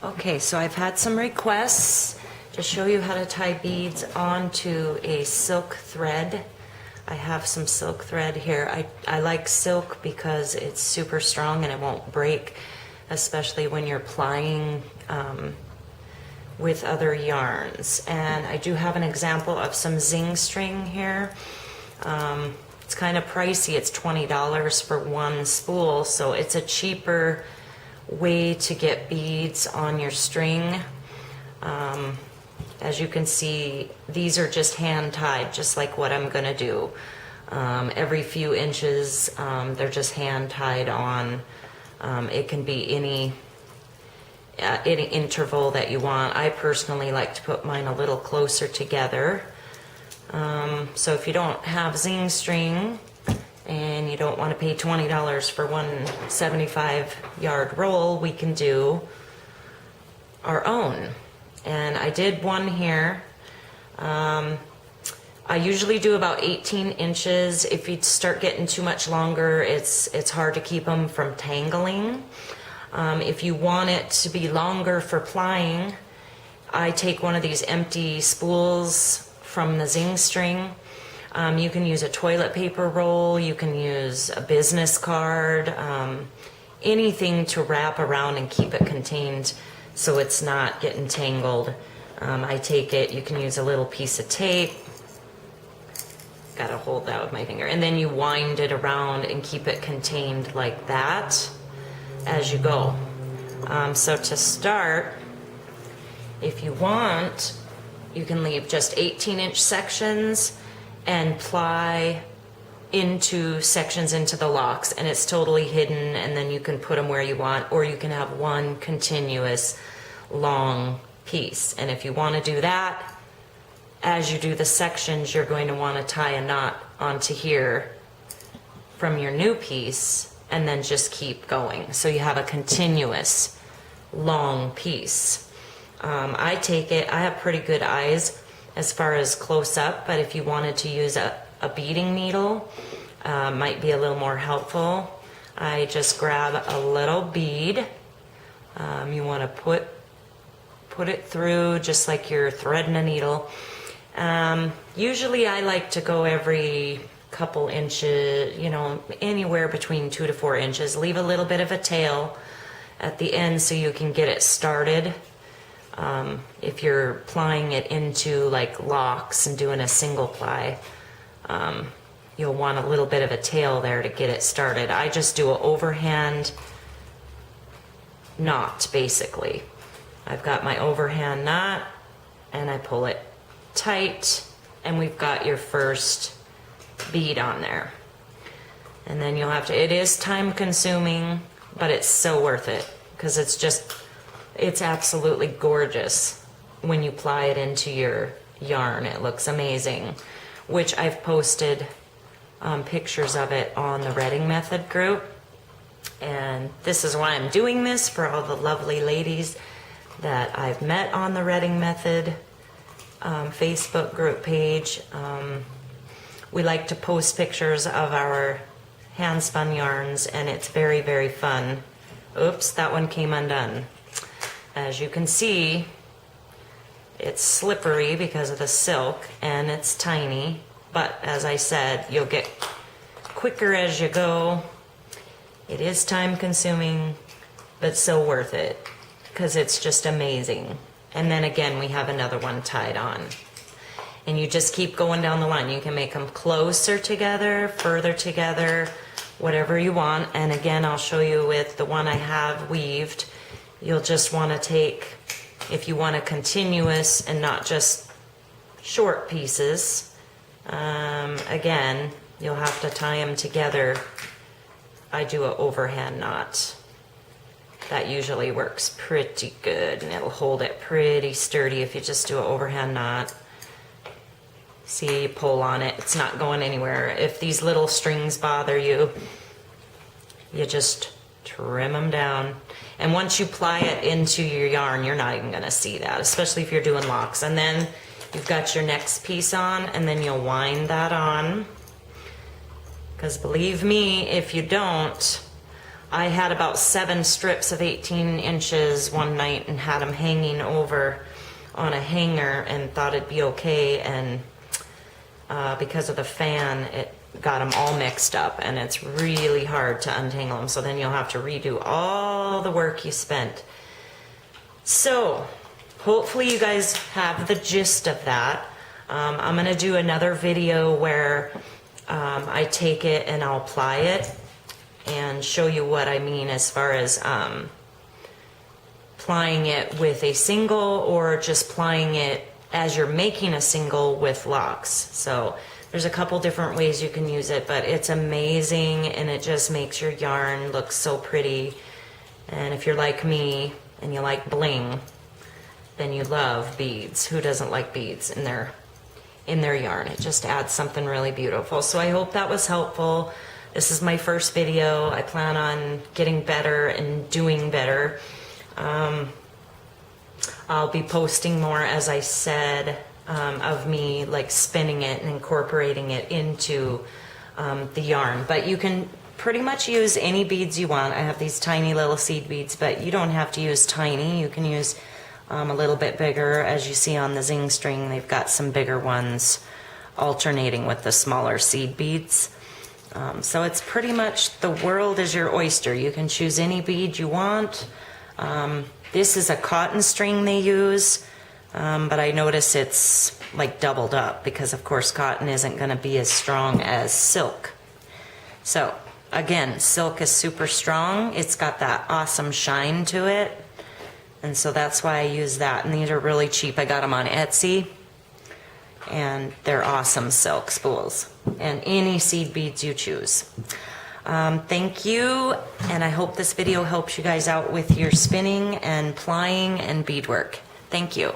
Okay, so I've had some requests to show you how to tie beads onto a silk thread. I have some silk thread here. I like silk because it's super strong and it won't break, especially when you're plying with other yarns. And I do have an example of some zing string here. It's kind of pricey. It's $20 for one spool, so it's a cheaper way to get beads on your string. As you can see, these are just hand tied, just like what I'm gonna do. Every few inches, they're just hand tied on. It can be any interval that you want. I personally like to put mine a little closer together. So if you don't have zing string and you don't want to pay $20 for one 75-yard roll, we can do our own. And I did one here. I usually do about 18 inches. If you start getting too much longer, it's hard to keep them from tangling. If you want it to be longer for plying, I take one of these empty spools from the zing string. You can use a toilet paper roll, you can use a business card, anything to wrap around and keep it contained so it's not getting tangled. I take it, you can use a little piece of tape. Gotta hold that with my finger. And then you wind it around and keep it contained like that as you go. So to start, if you want, you can leave just 18-inch sections and ply into sections into the locks, and it's totally hidden, and then you can put them where you want, or you can have one continuous long piece. And if you want to do that, as you do the sections, you're going to want to tie a knot onto here from your new piece and then just keep going, so you have a continuous long piece. I take it, I have pretty good eyes as far as close up, but if you wanted to use a beading needle, might be a little more helpful. I just grab a little bead. You want to put it through just like you're threading a needle. Usually I like to go every couple inches, you know, anywhere between 2 to 4 inches. Leave a little bit of a tail at the end so you can get it started. If you're plying it into like locks and doing a single ply, you'll want a little bit of a tail there to get it started. I just do an overhand knot, basically. I've got my overhand knot and I pull it tight, and we've got your first bead on there. And then you'll have to, it is time consuming, but it's so worth it because it's absolutely gorgeous when you ply it into your yarn. It looks amazing, which I've posted pictures of it on the Redding Method group. And this is why I'm doing this, for all the lovely ladies that I've met on the Redding Method Facebook group page. We like to post pictures of our hand spun yarns, and it's very, very fun. Oops, that one came undone. As you can see, it's slippery because of the silk, and it's tiny, but as I said, you'll get quicker as you go. It is time consuming, but so worth it because it's just amazing. And then again, we have another one tied on. And you just keep going down the line. You can make them closer together, further together, whatever you want. And again, I'll show you with the one I have weaved. You'll just want to take, if you want a continuous and not just short pieces, again, you'll have to tie them together. I do an overhand knot. That usually works pretty good, and it'll hold it pretty sturdy if you just do an overhand knot. See, you pull on it, it's not going anywhere. If these little strings bother you, you just trim them down. And once you ply it into your yarn, you're not even gonna see that, especially if you're doing locks. And then you've got your next piece on, and then you'll wind that on. Because believe me, if you don't, I had about 7 strips of 18 inches one night and had them hanging over on a hanger and thought it'd be okay, and because of the fan it got them all mixed up, and it's really hard to untangle them, so then you'll have to redo all the work you spent. So hopefully you guys have the gist of that. I'm gonna do another video where I take it and I'll ply it and show you what I mean as far as plying it with a single or just plying it as you're making a single with locks. So there's a couple different ways you can use it, but it's amazing and it just makes your yarn look so pretty. And if you're like me and you like bling, then you love beads. Who doesn't like beads in their yarn? It just adds something really beautiful. So I hope that was helpful. This is my first video. I plan on getting better and doing better. I'll be posting more, as I said, of me like spinning it and incorporating it into the yarn. But you can pretty much use any beads you want. I have these tiny little seed beads, but you don't have to use tiny. You can use a little bit bigger. As you see on the zing string, they've got some bigger ones alternating with the smaller seed beads. So it's pretty much, the world is your oyster. You can choose any bead you want. This is a cotton string they use, but I notice it's like doubled up because of course cotton isn't going to be as strong as silk. So again, silk is super strong. It's got that awesome shine to it. And so that's why I use that. And these are really cheap. I got them on Etsy. And they're awesome silk spools. And any seed beads you choose. Thank you. And I hope this video helps you guys out with your spinning and plying and beadwork. Thank you.